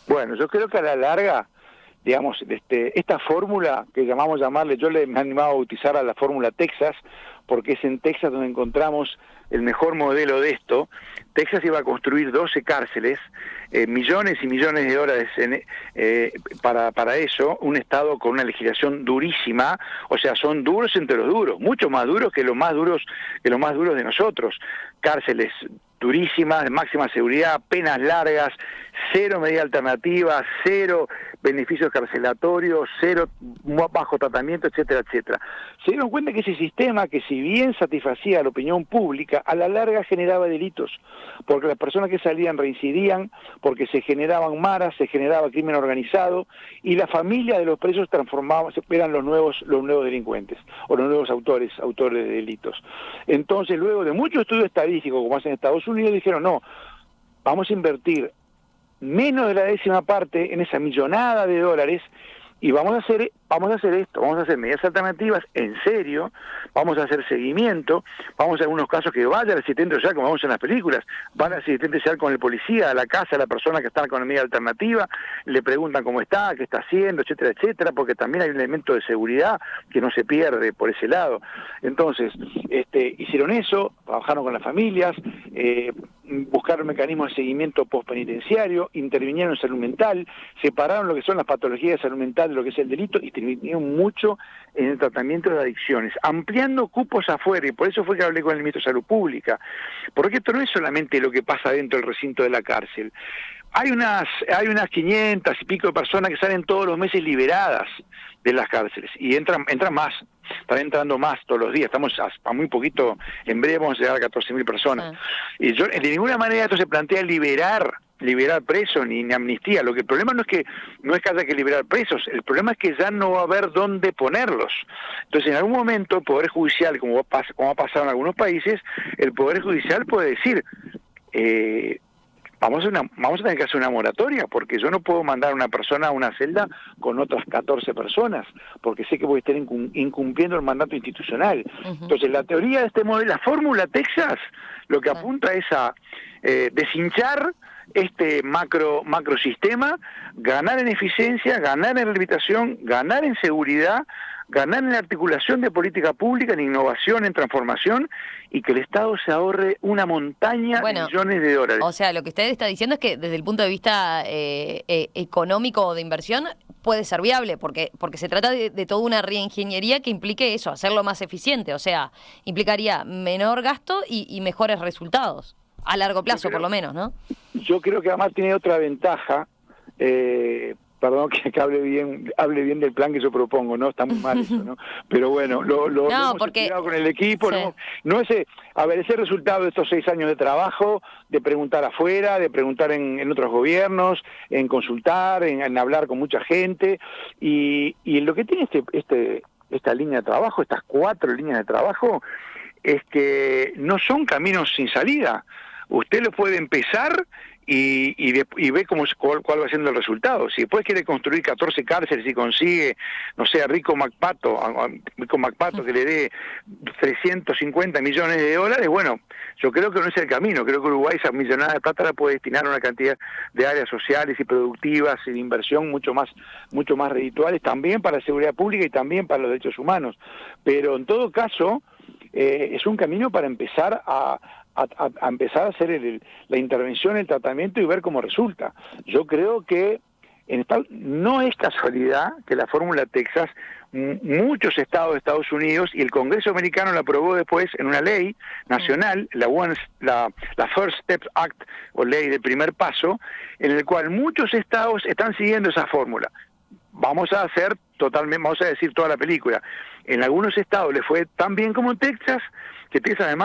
Bueno, yo creo que a la larga digamos, esta fórmula que llamarle, yo me he animado a bautizar a la fórmula Texas, porque es en Texas donde encontramos el mejor modelo de esto. Texas iba a construir 12 cárceles, millones y millones de dólares para eso, un estado con una legislación durísima, o sea, son duros entre los duros, mucho más duros que los más duros de nosotros. Cárceles durísimas, de máxima seguridad, penas largas, cero medidas alternativas, cero beneficios carcelatorios, cero bajo tratamiento, etcétera, etcétera. Se dieron cuenta que ese sistema, que si bien satisfacía a la opinión pública, a la larga generaba delitos, porque las personas que salían reincidían, porque se generaban maras, se generaba crimen organizado, y la familia de los presos eran los nuevos delincuentes, o los nuevos autores de delitos. Entonces, luego de mucho estudio estadístico, como hacen en Estados Unidos, dijeron, no, vamos a invertir menos de la 10ª parte en esa millonada de dólares y vamos a hacer esto, vamos a hacer medidas alternativas en serio, vamos a hacer seguimiento, vamos a algunos casos que vaya el asistente social, como vamos en las películas, van al asistente social con el policía a la casa de la persona que está con la medida alternativa, le preguntan cómo está, qué está haciendo, etcétera, etcétera, porque también hay un elemento de seguridad que no se pierde por ese lado. Entonces, hicieron eso, trabajaron con las familias, buscaron mecanismos de seguimiento postpenitenciario, intervinieron en salud mental, separaron lo que son las patologías de salud mental de lo que es el delito y intervinieron mucho en el tratamiento de adicciones, ampliando cupos afuera, y por eso fue que hablé con el ministro de Salud Pública, porque esto no es solamente lo que pasa dentro del recinto de la cárcel. Hay unas 500 y pico de personas que salen todos los meses liberadas de las cárceles, y entran más, están entrando más todos los días, estamos a muy poquito, en breve vamos a llegar a 14.000 personas. Y yo, de ninguna manera esto se plantea liberar presos ni amnistía. Lo que el problema no es que haya que liberar presos, el problema es que ya no va a haber dónde ponerlos. Entonces, en algún momento el Poder Judicial, como ha pasado en algunos países, el Poder Judicial puede decir, vamos a tener que hacer una moratoria, porque yo no puedo mandar a una persona a una celda con otras 14 personas, porque sé que voy a estar incumpliendo el mandato institucional. Entonces, la teoría de este modelo, la fórmula Texas, lo que apunta es a deshinchar este macrosistema, ganar en eficiencia, ganar en rehabilitación, ganar en seguridad, ganar en la articulación de política pública, en innovación, en transformación, y que el Estado se ahorre una montaña de millones de dólares. O sea, lo que usted está diciendo es que desde el punto de vista económico o de inversión puede ser viable, porque se trata de toda una reingeniería que implique eso, hacerlo más eficiente, o sea, implicaría menor gasto y mejores resultados, a largo plazo por lo menos, ¿no? Yo creo que además tiene otra ventaja, perdón que hable bien del plan que yo propongo, ¿no? Está muy mal eso, ¿no? Pero bueno, lo hemos estudiado con el equipo, sí. No ese resultado de estos 6 años de trabajo, de preguntar afuera, de preguntar en otros gobiernos, en consultar, en hablar con mucha gente, y lo que tiene esta línea de trabajo, estas 4 líneas de trabajo, es que no son caminos sin salida. Usted lo puede empezar y ve cuál va siendo el resultado. Si después quiere construir 14 cárceles y consigue, no sé, a Rico McPato que le dé 350 millones de dólares, bueno, yo creo que no es el camino. Creo que Uruguay esa millonada de plata la puede destinar a una cantidad de áreas sociales y productivas y de inversión mucho más redituales, también para la seguridad pública y también para los derechos humanos. Pero en todo caso, es un camino para empezar a hacer la intervención, el tratamiento y ver cómo resulta. Yo creo que no es casualidad que la fórmula Texas, muchos estados de Estados Unidos, y el Congreso americano la aprobó después en una ley nacional, la First Step Act, o ley del primer paso, en el cual muchos estados están siguiendo esa fórmula. Vamos a decir toda la película. En algunos estados le fue tan bien como en Texas, que Texas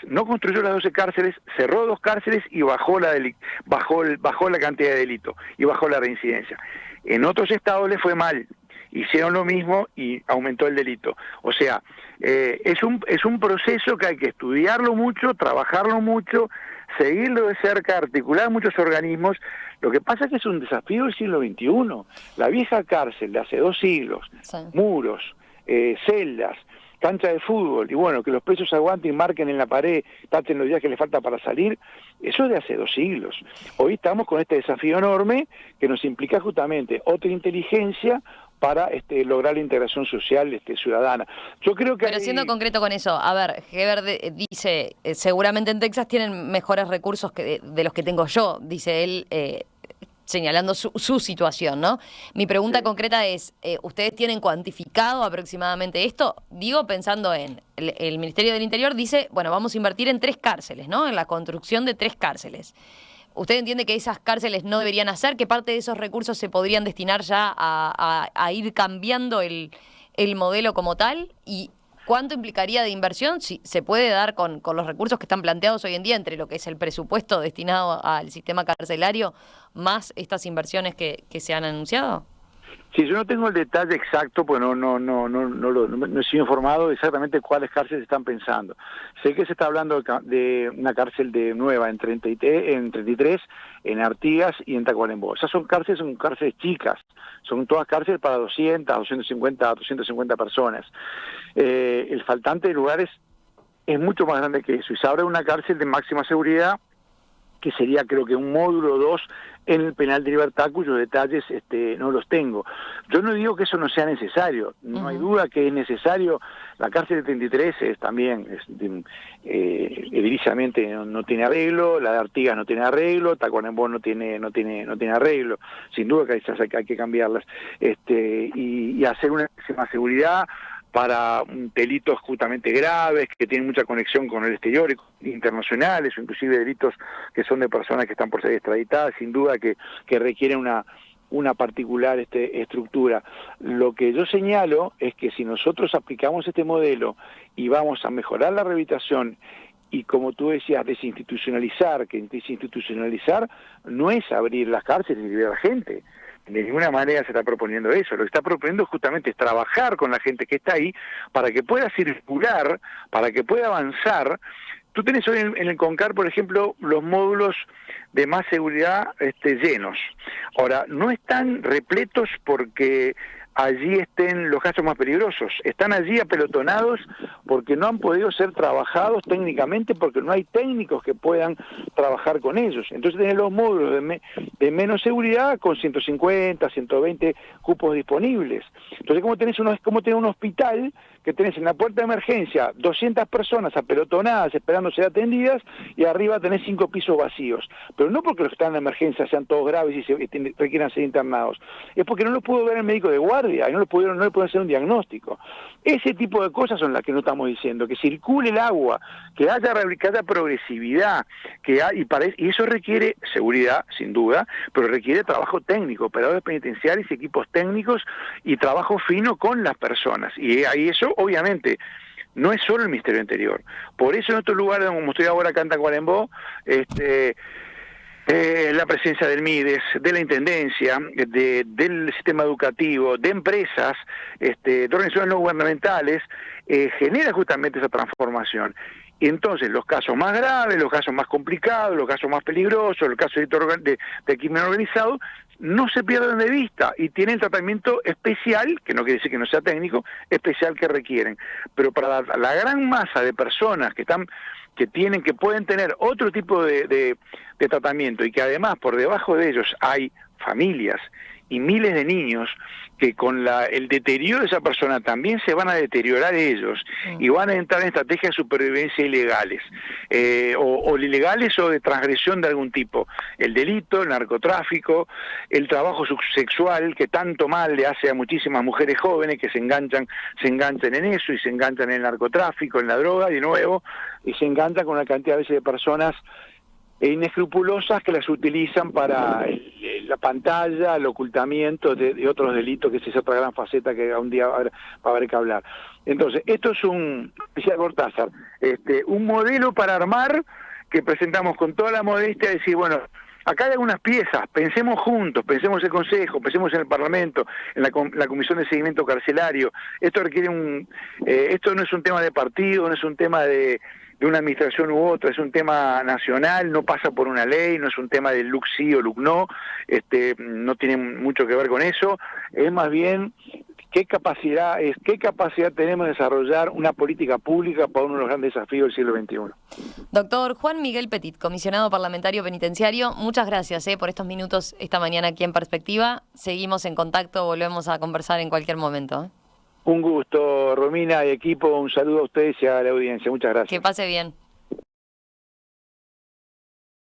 no construyó las 12 cárceles, cerró 2 cárceles y bajó la cantidad de delito y bajó la reincidencia. En otros estados le fue mal, hicieron lo mismo y aumentó el delito. O sea, es un proceso que hay que estudiarlo mucho, trabajarlo mucho, seguirlo de cerca, articular muchos organismos. Lo que pasa es que es un desafío del siglo XXI. La vieja cárcel de hace 2 siglos, muros, celdas, cancha de fútbol, y bueno, que los presos aguanten y marquen en la pared, tachen los días que les falta para salir, eso es de hace 2 siglos. Hoy estamos con este desafío enorme que nos implica justamente otra inteligencia para lograr la integración social ciudadana. Yo creo que Pero siendo concreto con eso, a ver, Heber dice, seguramente en Texas tienen mejores recursos que de los que tengo yo, dice él, señalando su situación, ¿no? Mi pregunta concreta es, ¿ustedes tienen cuantificado aproximadamente esto? Digo, pensando en, el Ministerio del Interior dice, bueno, vamos a invertir en 3 cárceles, ¿no? En la construcción de 3 cárceles. ¿Usted entiende que esas cárceles no deberían hacer, que parte de esos recursos se podrían destinar ya a ir cambiando el modelo como tal? ¿Y cuánto implicaría de inversión? Si se puede dar con los recursos que están planteados hoy en día entre lo que es el presupuesto destinado al sistema carcelario más estas inversiones que se han anunciado. Sí, yo no tengo el detalle exacto, pues no he sido informado exactamente cuáles cárceles están pensando. Sé que se está hablando de una cárcel nueva en 33, en Artigas y en Tacuarembó. Esas son cárceles chicas, son todas cárceles para 200, 250 personas. El faltante de lugares es mucho más grande que eso, y se abre una cárcel de máxima seguridad que sería, creo que un módulo 2 en el penal de Libertad, cuyos detalles no los tengo. Yo no digo que eso no sea necesario, no hay duda que es necesario. La cárcel de 33 también ediliciamente no tiene arreglo, la de Artigas no tiene arreglo, Tacuarembó no tiene arreglo, sin duda que hay que cambiarlas, y hacer una máxima seguridad para delitos justamente graves, que tienen mucha conexión con el exterior, internacionales, o inclusive delitos que son de personas que están por ser extraditadas, sin duda que requieren una particular estructura. Lo que yo señalo es que si nosotros aplicamos este modelo y vamos a mejorar la rehabilitación, y como tú decías, desinstitucionalizar, que desinstitucionalizar no es abrir las cárceles y liberar a la gente. De ninguna manera se está proponiendo eso. Lo que está proponiendo justamente es trabajar con la gente que está ahí para que pueda circular, para que pueda avanzar. Tú tenés hoy en el CONCAR, por ejemplo, los módulos de más seguridad llenos. Ahora, no están repletos porque allí estén los casos más peligrosos. Están allí apelotonados porque no han podido ser trabajados técnicamente, porque no hay técnicos que puedan trabajar con ellos. Entonces tenés los módulos de menos seguridad con 150, 120 cupos disponibles. Entonces, como tenés un hospital que tenés en la puerta de emergencia 200 personas apelotonadas esperando ser atendidas, y arriba tenés 5 pisos vacíos. Pero no porque los que están en la emergencia sean todos graves y requieran ser internados, es porque no los pudo ver el médico de guardia y no le pudieron hacer un diagnóstico. Ese tipo de cosas son las que no estamos diciendo, que circule el agua, que haya progresividad, y eso requiere seguridad, sin duda, pero requiere trabajo técnico, operadores penitenciarios y equipos técnicos y trabajo fino con las personas. Y ahí eso, obviamente, no es solo el Ministerio del Interior. Por eso en otros lugares, como estoy ahora acá en Tacuarembó, la presencia del MIDES, de la Intendencia, del sistema educativo, de empresas, de organizaciones no gubernamentales, genera justamente esa transformación. Y entonces los casos más graves, los casos más complicados, los casos más peligrosos, los casos de crimen organizado, no se pierden de vista y tienen tratamiento especial, que no quiere decir que no sea técnico, especial que requieren. Pero para la gran masa de personas que pueden tener otro tipo de tratamiento, y que además por debajo de ellos hay familias y miles de niños que con el deterioro de esa persona también se van a deteriorar ellos y van a entrar en estrategias de supervivencia ilegales, o ilegales o de transgresión de algún tipo. El delito, el narcotráfico, el trabajo sexual que tanto mal le hace a muchísimas mujeres jóvenes que se enganchan en eso y se enganchan en el narcotráfico, en la droga de nuevo, y se enganchan con una cantidad de veces de personas inescrupulosas que las utilizan para la pantalla, el ocultamiento de otros delitos, que es otra gran faceta que un día va a haber que hablar. Entonces, esto es decía Cortázar, un modelo para armar, que presentamos con toda la modestia, de decir, bueno, acá hay algunas piezas, pensemos juntos, pensemos en el Consejo, pensemos en el Parlamento, en la Comisión de Seguimiento Carcelario. Esto requiere esto no es un tema de partido, no es un tema de una administración u otra, es un tema nacional, no pasa por una ley, no es un tema de LUC sí o LUC no, no tiene mucho que ver con eso, es más bien qué capacidad tenemos de desarrollar una política pública para uno de los grandes desafíos del siglo XXI. Doctor Juan Miguel Petit, comisionado parlamentario penitenciario, muchas gracias por estos minutos esta mañana aquí en Perspectiva. Seguimos en contacto, volvemos a conversar en cualquier momento. Un gusto, Romina y equipo, un saludo a ustedes y a la audiencia. Muchas gracias. Que pase bien.